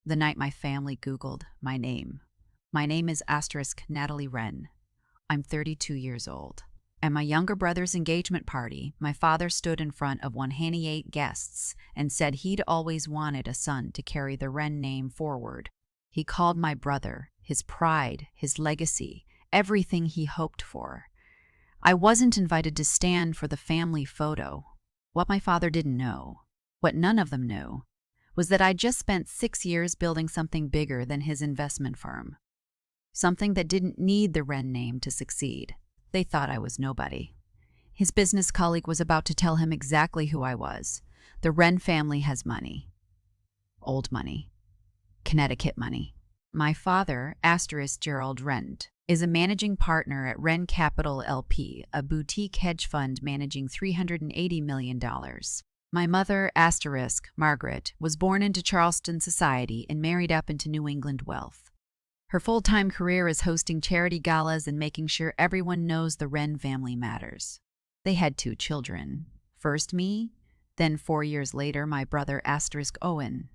the night my family Googled my name. My name is Natalie Wren. I'm 32 years old. At my younger brother's engagement party, my father stood in front of 108 guests and said he'd always wanted a son to carry the Wren name forward. He called my brother his pride, his legacy, everything he hoped for. I wasn't invited to stand for the family photo. What my father didn't know, what none of them knew, was that I'd just spent 6 years building something bigger than his investment firm. Something that didn't need the Wren name to succeed. They thought I was nobody. His business colleague was about to tell him exactly who I was. The Wren family has money. Old money. Connecticut money. My father, Gerald Wren, is a managing partner at Wren Capital LP, a boutique hedge fund managing $380 million. My mother, Margaret, was born into Charleston society and married up into New England wealth. Her full-time career is hosting charity galas and making sure everyone knows the Wren family matters. They had 2 children. First me, then 4 years later my brother Owen.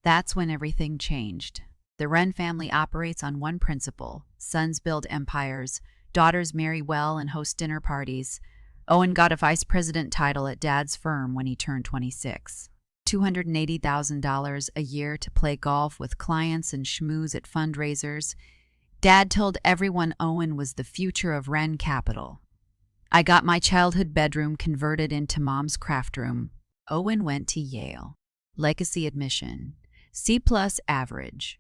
That's when everything changed. The Wren family operates on one principle: sons build empires, daughters marry well and host dinner parties. Owen got a vice president title at Dad's firm when he turned 26. $280,000 a year to play golf with clients and schmooze at fundraisers. Dad told everyone Owen was the future of Wren Capital. I got my childhood bedroom converted into Mom's craft room. Owen went to Yale. Legacy admission. C+ average.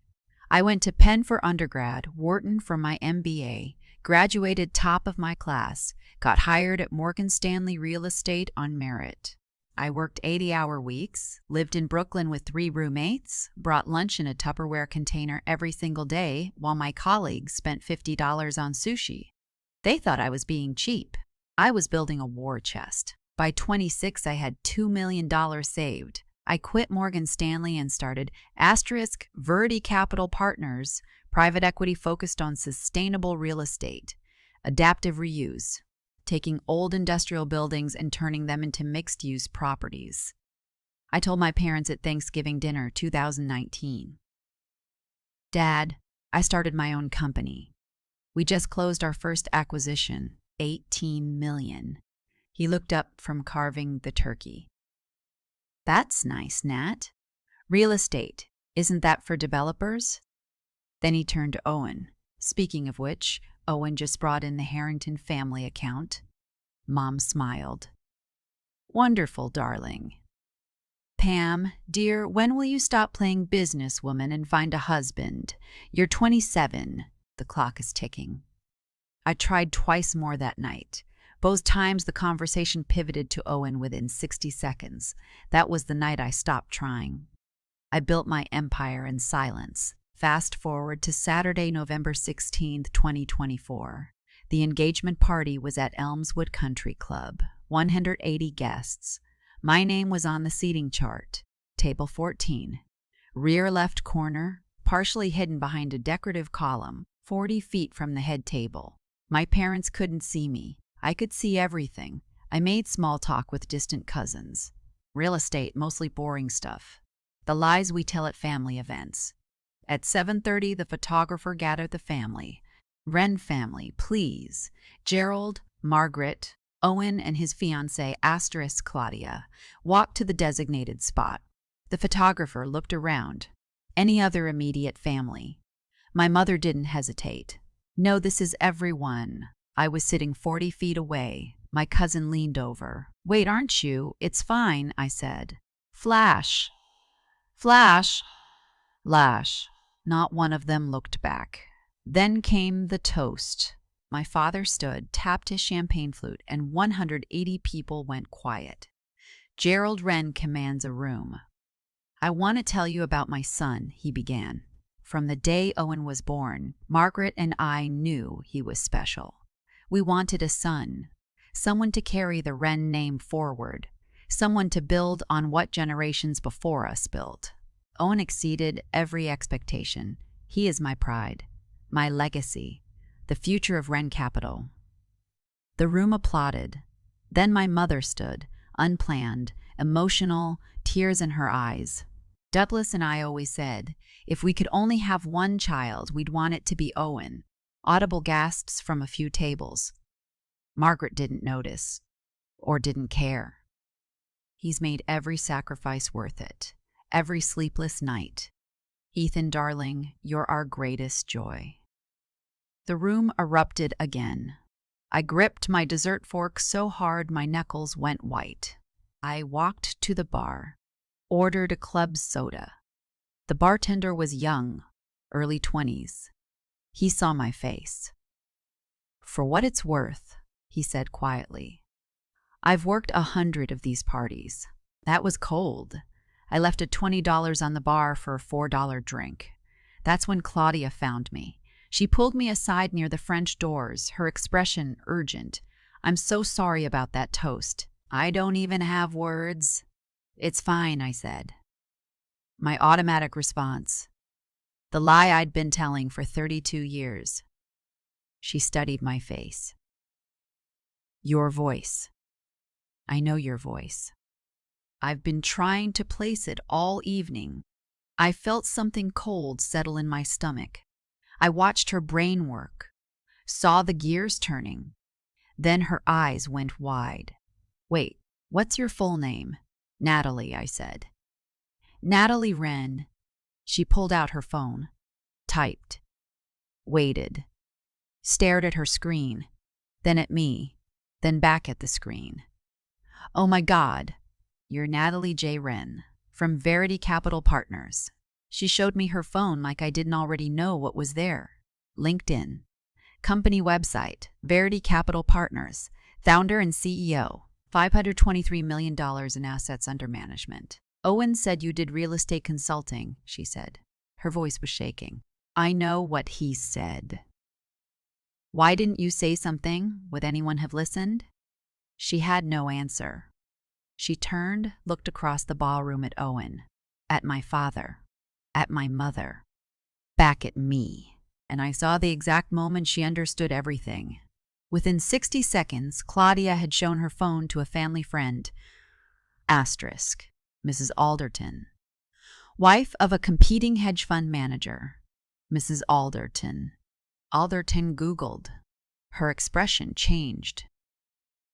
I went to Penn for undergrad, Wharton for my MBA, graduated top of my class, got hired at Morgan Stanley Real Estate on merit. I worked 80-hour weeks, lived in Brooklyn with 3 roommates, brought lunch in a Tupperware container every single day while my colleagues spent $50 on sushi. They thought I was being cheap. I was building a war chest. By 26, I had $2 million saved. I quit Morgan Stanley and started Verdi Capital Partners, private equity focused on sustainable real estate, adaptive reuse, taking old industrial buildings and turning them into mixed-use properties. I told my parents at Thanksgiving dinner 2019, "Dad, I started my own company. We just closed our first acquisition, $18 million. He looked up from carving the turkey. "That's nice, Nat. Real estate, isn't that for developers?" Then he turned to Owen. Speaking of which, Owen just brought in the Harrington family account. Mom smiled. "Wonderful, darling. Pam, dear, when will you stop playing businesswoman and find a husband? You're 27. The clock is ticking." I tried twice more that night. Both times the conversation pivoted to Owen within 60 seconds. That was the night I stopped trying. I built my empire in silence. Fast forward to Saturday, November 16, 2024. The engagement party was at Elmswood Country Club. 180 guests. My name was on the seating chart. Table 14. Rear left corner, partially hidden behind a decorative column, 40 feet from the head table. My parents couldn't see me. I could see everything. I made small talk with distant cousins. Real estate, mostly boring stuff. The lies we tell at family events. At 7:30, the photographer gathered the family. "Wren family, please. Gerald, Margaret, Owen, and his fiancée, Claudia, walked to the designated spot. The photographer looked around. Any other immediate family? My mother didn't hesitate. "No, this is everyone." I was sitting 40 feet away. My cousin leaned over. "Wait, aren't you? It's fine," I said. "Flash. Flash. Lash." Not one of them looked back. Then came the toast. My father stood, tapped his champagne flute, and 180 people went quiet. "Gerald Wren commands a room. I want to tell you about my son," he began. "From the day Owen was born, Margaret and I knew he was special. We wanted a son, someone to carry the Wren name forward, someone to build on what generations before us built. Owen exceeded every expectation. He is my pride, my legacy, the future of Wren Capital." The room applauded. Then my mother stood, unplanned, emotional, tears in her eyes. Douglas and I always said, if we could only have one child, we'd want it to be Owen. Audible gasps from a few tables. Margaret didn't notice, or didn't care. He's made every sacrifice worth it, every sleepless night. Ethan, darling, you're our greatest joy. The room erupted again. I gripped my dessert fork so hard my knuckles went white. I walked to the bar, ordered a club soda. The bartender was young, early 20s. He saw my face. For what it's worth, he said quietly, I've worked 100 of these parties. That was cold. I left a $20 on the bar for a $4 drink. That's when Claudia found me. She pulled me aside near the French doors, her expression urgent. I'm so sorry about that toast. I don't even have words. It's fine, I said. My automatic response. The lie I'd been telling for 32 years. She studied my face. Your voice. I know your voice. I've been trying to place it all evening. I felt something cold settle in my stomach. I watched her brain work, saw the gears turning. Then her eyes went wide. Wait, what's your full name? Natalie, I said. Natalie Wren. She pulled out her phone, typed, waited, stared at her screen, then at me, then back at the screen. Oh my God, you're Natalie J. Wren, from Verity Capital Partners. She showed me her phone like I didn't already know what was there. LinkedIn. Company website, Verity Capital Partners. Founder and CEO. $523 million in assets under management. Owen said you did real estate consulting, she said. Her voice was shaking. I know what he said. Why didn't you say something? Would anyone have listened? She had no answer. She turned, looked across the ballroom at Owen, at my father, at my mother, back at me, and I saw the exact moment she understood everything. Within 60 seconds, Claudia had shown her phone to a family friend. Asterisk, Mrs. Alderton. Wife of a competing hedge fund manager. Mrs. Alderton. Alderton Googled. Her expression changed.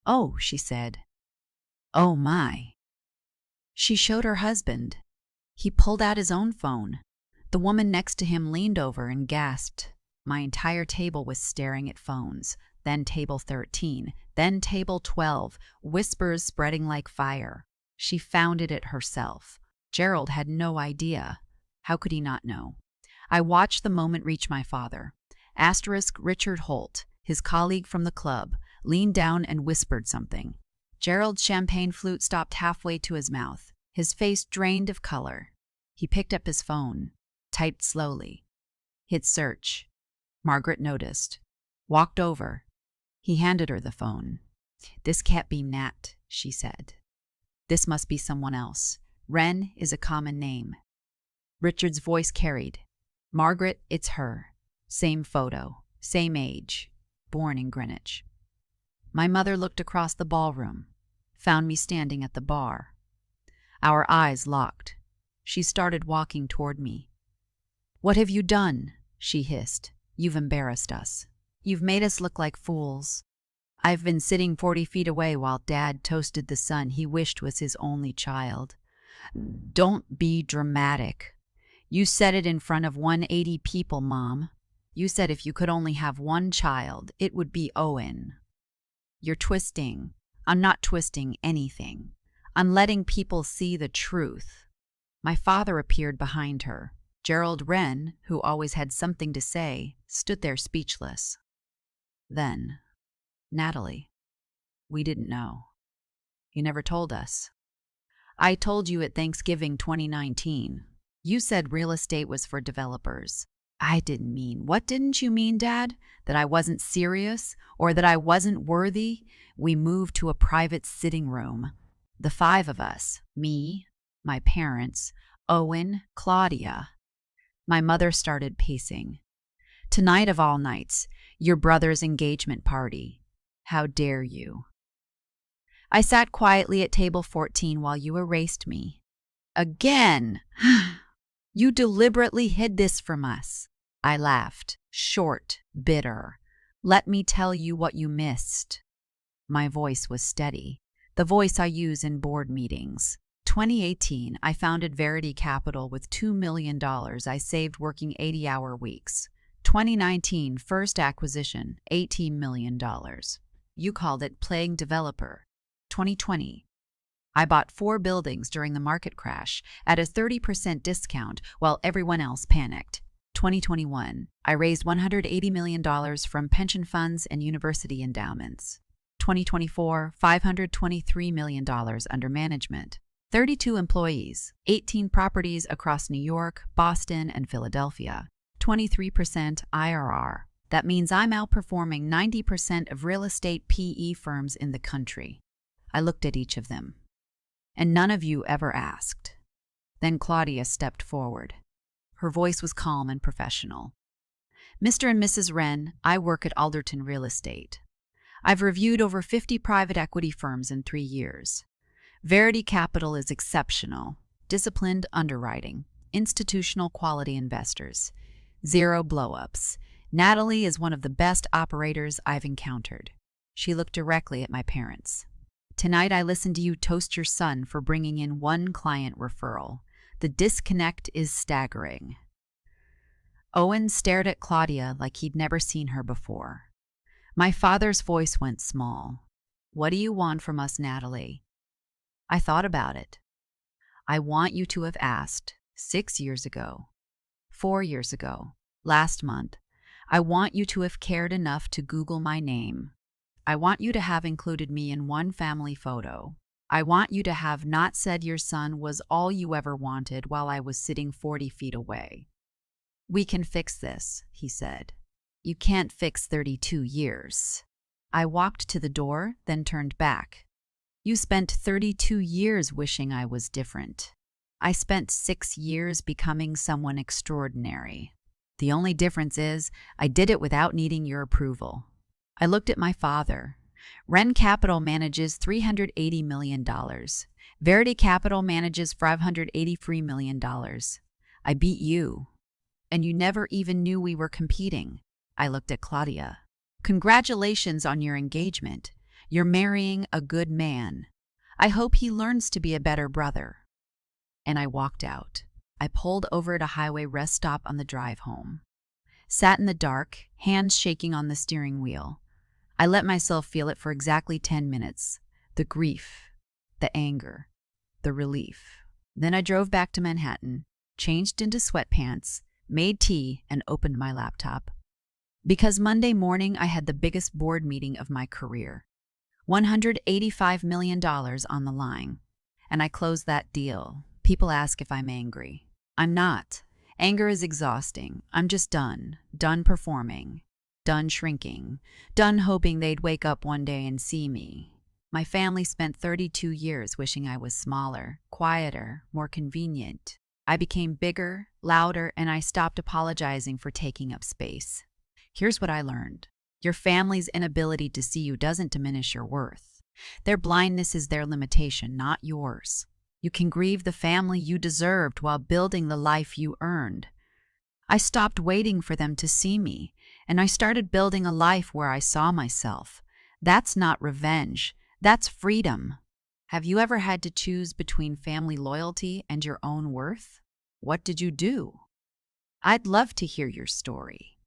Oh, she said. Oh my. She showed her husband. He pulled out his own phone. The woman next to him leaned over and gasped. My entire table was staring at phones. Then table 13, then table 12, whispers spreading like fire. She found it herself. Gerald had no idea. How could he not know? I watched the moment reach my father. Asterisk Richard Holt, his colleague from the club, leaned down and whispered something. Gerald's champagne flute stopped halfway to his mouth. His face drained of color. He picked up his phone, typed slowly. Hit search. Margaret noticed. Walked over. He handed her the phone. This can't be Nat, she said. This must be someone else. Wren is a common name. Richard's voice carried. Margaret, it's her. Same photo, same age, born in Greenwich. My mother looked across the ballroom, found me standing at the bar. Our eyes locked. She started walking toward me. What have you done? She hissed. You've embarrassed us. You've made us look like fools. I've been sitting 40 feet away while Dad toasted the son he wished was his only child. Don't be dramatic. You said it in front of 180 people, Mom. You said if you could only have one child, it would be Owen. You're twisting. I'm not twisting anything. I'm letting people see the truth. My father appeared behind her. Gerald Wren, who always had something to say, stood there speechless. Then, Natalie, we didn't know. You never told us. I told you at Thanksgiving 2019. You said real estate was for developers. I didn't mean. What didn't you mean, Dad? That I wasn't serious or that I wasn't worthy? We moved to a private sitting room. The 5 of us, me, my parents, Owen, Claudia. My mother started pacing. Tonight of all nights, your brother's engagement party. How dare you? I sat quietly at table 14 while you erased me. Again! You deliberately hid this from us. I laughed, short, bitter. Let me tell you what you missed. My voice was steady, the voice I use in board meetings. 2018, I founded Verity Capital with $2 million I saved working 80-hour weeks. 2019, first acquisition, $18 million. You called it playing developer. 2020, I bought 4 buildings during the market crash at a 30% discount while everyone else panicked. 2021, I raised $180 million from pension funds and university endowments. 2024, $523 million under management. 32 employees, 18 properties across New York, Boston, and Philadelphia. 23% IRR. That means I'm outperforming 90% of real estate PE firms in the country. I looked at each of them. And none of you ever asked. Then Claudia stepped forward. Her voice was calm and professional. Mr. and Mrs. Wren, I work at Alderton Real Estate. I've reviewed over 50 private equity firms in 3 years. Verity Capital is exceptional, disciplined underwriting, institutional quality investors, zero blow-ups. Natalie is one of the best operators I've encountered. She looked directly at my parents. Tonight I listened to you toast your son for bringing in 1 client referral. The disconnect is staggering. Owen stared at Claudia like he'd never seen her before. My father's voice went small. What do you want from us, Natalie? I thought about it. I want you to have asked 6 years ago, 4 years ago, last month. I want you to have cared enough to Google my name. I want you to have included me in one family photo. I want you to have not said your son was all you ever wanted while I was sitting 40 feet away. We can fix this, he said. You can't fix 32 years. I walked to the door, then turned back. You spent 32 years wishing I was different. I spent 6 years becoming someone extraordinary. The only difference is I did it without needing your approval. I looked at my father. Wren Capital manages $380 million. Verity Capital manages $583 million. I beat you. And you never even knew we were competing. I looked at Claudia. Congratulations on your engagement. You're marrying a good man. I hope he learns to be a better brother. And I walked out. I pulled over at a highway rest stop on the drive home. Sat in the dark, hands shaking on the steering wheel. I let myself feel it for exactly 10 minutes. The grief, the anger, the relief. Then I drove back to Manhattan, changed into sweatpants, made tea, and opened my laptop. Because Monday morning I had the biggest board meeting of my career. $185 million on the line. And I closed that deal. People ask if I'm angry. I'm not. Anger is exhausting. I'm just done. Done performing. Done shrinking. Done hoping they'd wake up one day and see me. My family spent 32 years wishing I was smaller, quieter, more convenient. I became bigger, louder, and I stopped apologizing for taking up space. Here's what I learned. Your family's inability to see you doesn't diminish your worth. Their blindness is their limitation, not yours. You can grieve the family you deserved while building the life you earned. I stopped waiting for them to see me, and I started building a life where I saw myself. That's not revenge. That's freedom. Have you ever had to choose between family loyalty and your own worth? What did you do? I'd love to hear your story.